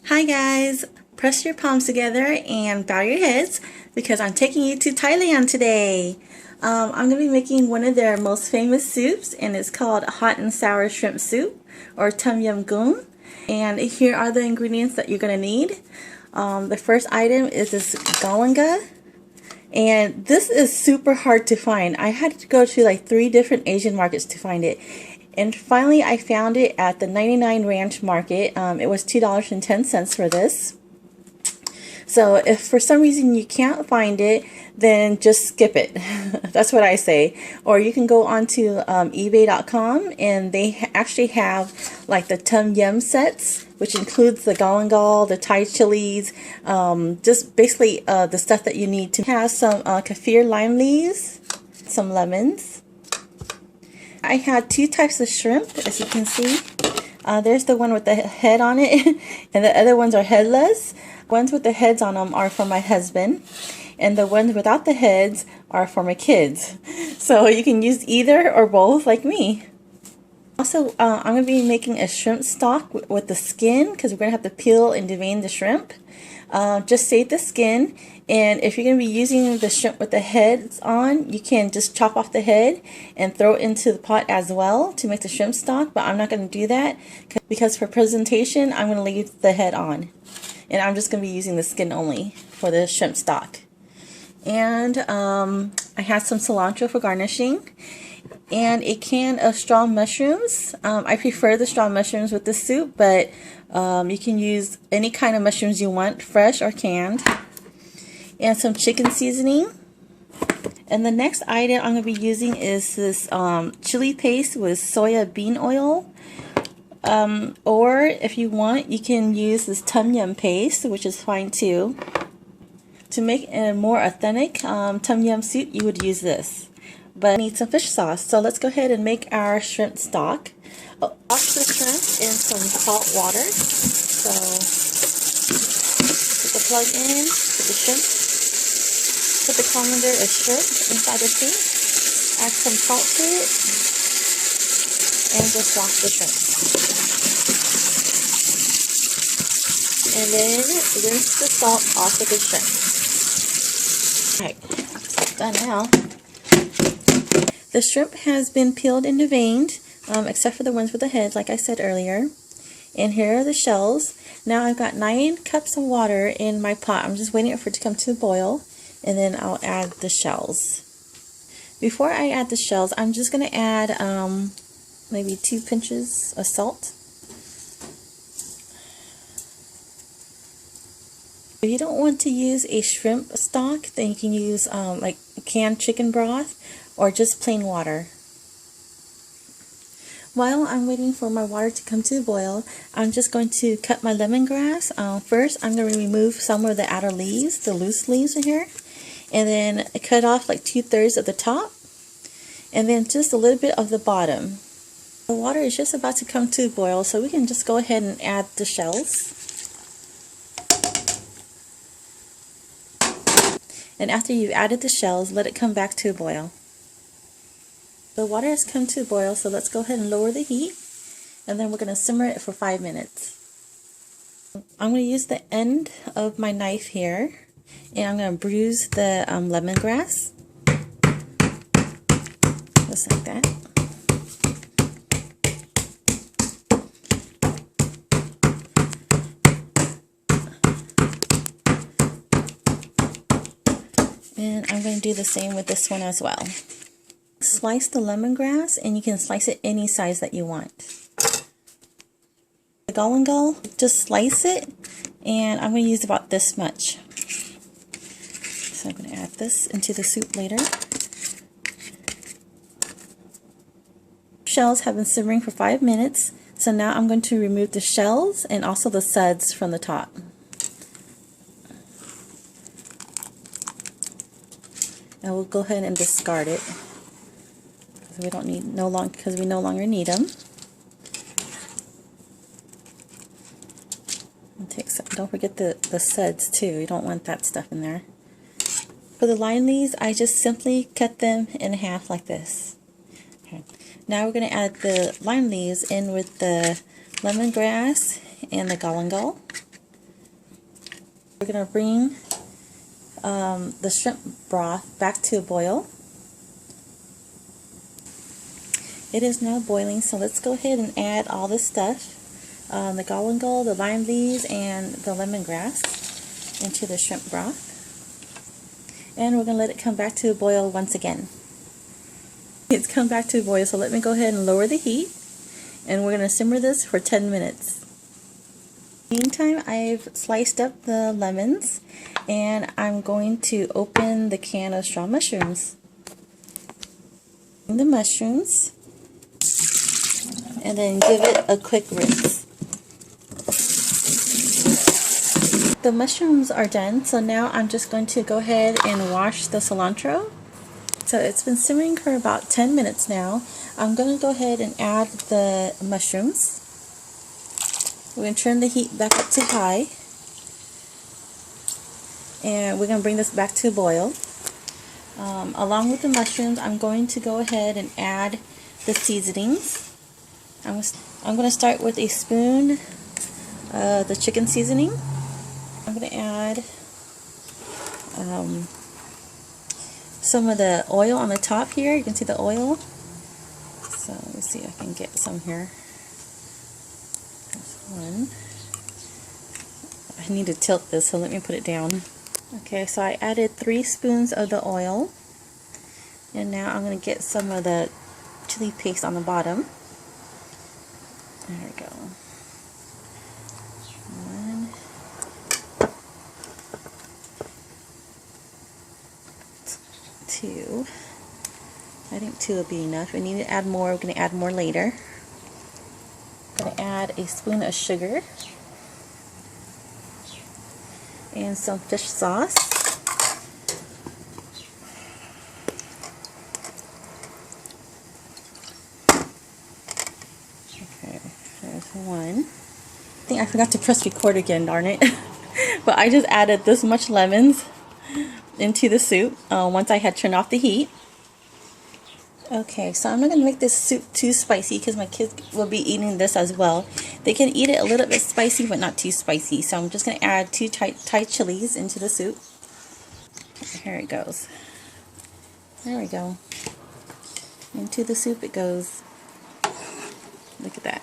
Hi guys, press your palms together and bow your heads because I'm taking you to Thailand today. I'm going to be making one of their most famous soups, and it's called hot and sour shrimp soup or Tom Yum Goong. And here are the ingredients that you're going to need. The first item is this galanga, and this is super hard to find. I had to go to like 3 different Asian markets to find it. And finally I found it at the 99 Ranch Market. It was $2.10 for this. So if for some reason you can't find it, then just skip it. That's what I say. Or you can go onto eBay.com, and they actually have like the Tom Yum sets, which includes the galangal, the Thai chilies, just basically the stuff that you need to have. Some kaffir lime leaves, some lemons. I had 2 types of shrimp, as you can see. There's the one with the head on it, and the other ones are headless. Ones with the heads on them are for my husband, and the ones without the heads are for my kids. So you can use either or both, like me. Also, I'm going to be making a shrimp stock with the skin, because we're going to have to peel and devein the shrimp. Just save the skin, and if you're going to be using the shrimp with the heads on, you can just chop off the head and throw it into the pot as well to make the shrimp stock, but I'm not going to do that because for presentation I'm going to leave the head on, and I'm just going to be using the skin only for the shrimp stock. And I had some cilantro for garnishing, and a can of straw mushrooms. I prefer the straw mushrooms with the soup, but you can use any kind of mushrooms you want, fresh or canned. And some chicken seasoning. And the next item I'm going to be using is this chili paste with soya bean oil. Or if you want, you can use this Tom Yum paste, which is fine too. To make a more authentic Tom Yum soup, you would use this. But I need some fish sauce, so let's go ahead and make our shrimp stock. Wash the shrimp in some salt water. So put the plug in, put the shrimp, put the colander of shrimp inside the sink, add some salt to it, and just wash the shrimp. And then rinse the salt off of the shrimp. Alright, it's done now. The shrimp has been peeled and deveined, except for the ones with the heads, like I said earlier. And here are the shells. Now I've got 9 cups of water in my pot. I'm just waiting for it to come to a boil, and then I'll add the shells. Before I add the shells, I'm just going to add maybe 2 pinches of salt. If you don't want to use a shrimp stock, then you can use like canned chicken broth or just plain water. While I'm waiting for my water to come to a boil, I'm just going to cut my lemongrass. First, I'm going to remove some of the outer leaves, the loose leaves in here, and then cut off like 2/3 of the top, and then just a little bit of the bottom. The water is just about to come to a boil, so we can just go ahead and add the shells. And after you've added the shells, let it come back to a boil. The water has come to a boil, so let's go ahead and lower the heat, and then we're going to simmer it for 5 minutes. I'm going to use the end of my knife here, and I'm going to bruise the lemongrass, just like that. And I'm going to do the same with this one as well. Slice the lemongrass, and you can slice it any size that you want. The galangal, just slice it, and I'm going to use about this much. So I'm going to add this into the soup later. Shells have been simmering for 5 minutes, so now I'm going to remove the shells and also the suds from the top. And we'll go ahead and discard it. We don't need because we no longer need them. And take some, don't forget the suds too. You don't want that stuff in there. For the lime leaves, I just simply cut them in half like this. Okay. Now we're going to add the lime leaves in with the lemongrass and the galangal. We're going to bring the shrimp broth back to a boil. It is now boiling, so let's go ahead and add all this stuff, the galangal, the lime leaves, and the lemongrass into the shrimp broth. And we're going to let it come back to a boil once again. It's come back to a boil, so let me go ahead and lower the heat, and we're going to simmer this for 10 minutes. Meantime, I've sliced up the lemons, and I'm going to open the can of straw mushrooms. The mushrooms, and then give it a quick rinse. The mushrooms are done, so now I'm just going to go ahead and wash the cilantro. So it's been simmering for about 10 minutes now. I'm going to go ahead and add the mushrooms. We're going to turn the heat back up to high. And we're going to bring this back to a boil. Along with the mushrooms, I'm going to go ahead and add the seasonings. I'm going to start with a spoon of the chicken seasoning. I'm going to add some of the oil on the top here. You can see the oil. So let me see if I can get some here. There's one. I need to tilt this, so let me put it down. Okay, so I added 3 spoons of the oil. And now I'm going to get some of the chili paste on the bottom. There we go. 1, 2. I think 2 will be enough. We need to add more. We're going to add more later. I'm going to add a spoon of sugar and some fish sauce. Okay, there's 1. I think I forgot to press record again, darn it. But I just added this much lemons into the soup once I had turned off the heat. Okay, so I'm not going to make this soup too spicy because my kids will be eating this as well. They can eat it a little bit spicy, but not too spicy. So I'm just going to add 2 Thai chilies into the soup. Here it goes. There we go. Into the soup it goes. Look at that.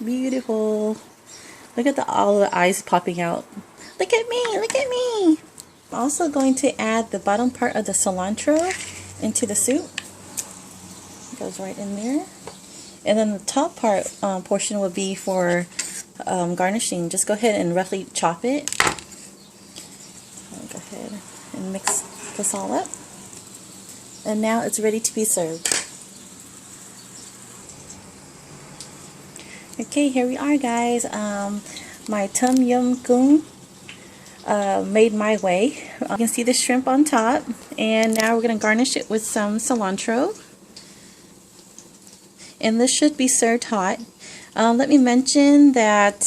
Beautiful. Look at all the eyes popping out. Look at me! Look at me! I'm also going to add the bottom part of the cilantro into the soup. Goes right in there, and then the top part portion will be for garnishing. Just go ahead and roughly chop it. I'll go ahead and mix this all up, and now it's ready to be served. Okay, here we are, guys. My Tom Yum Goong made my way. You can see the shrimp on top, and now we're going to garnish it with some cilantro. And this should be served hot. Let me mention that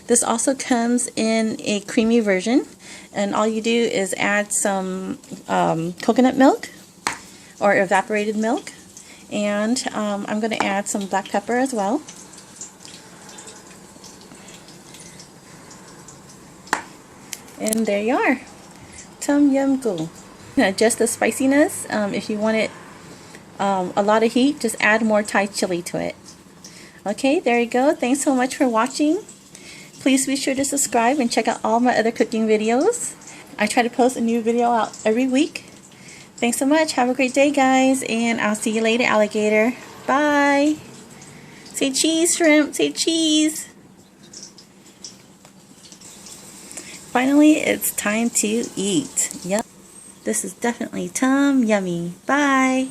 this also comes in a creamy version, and all you do is add some coconut milk or evaporated milk, and I'm going to add some black pepper as well. And there you are, Tom Yum Goong. Adjust the spiciness. If you want it a lot of heat, just add more Thai chili to it. Okay, there you go. Thanks so much for watching. Please be sure to subscribe and check out all my other cooking videos. I try to post a new video out every week. Thanks so much. Have a great day, guys, and I'll see you later, alligator. Bye. Say cheese, shrimp. Say cheese. Finally, it's time to eat. Yep. This is definitely Tom Yummy. Bye.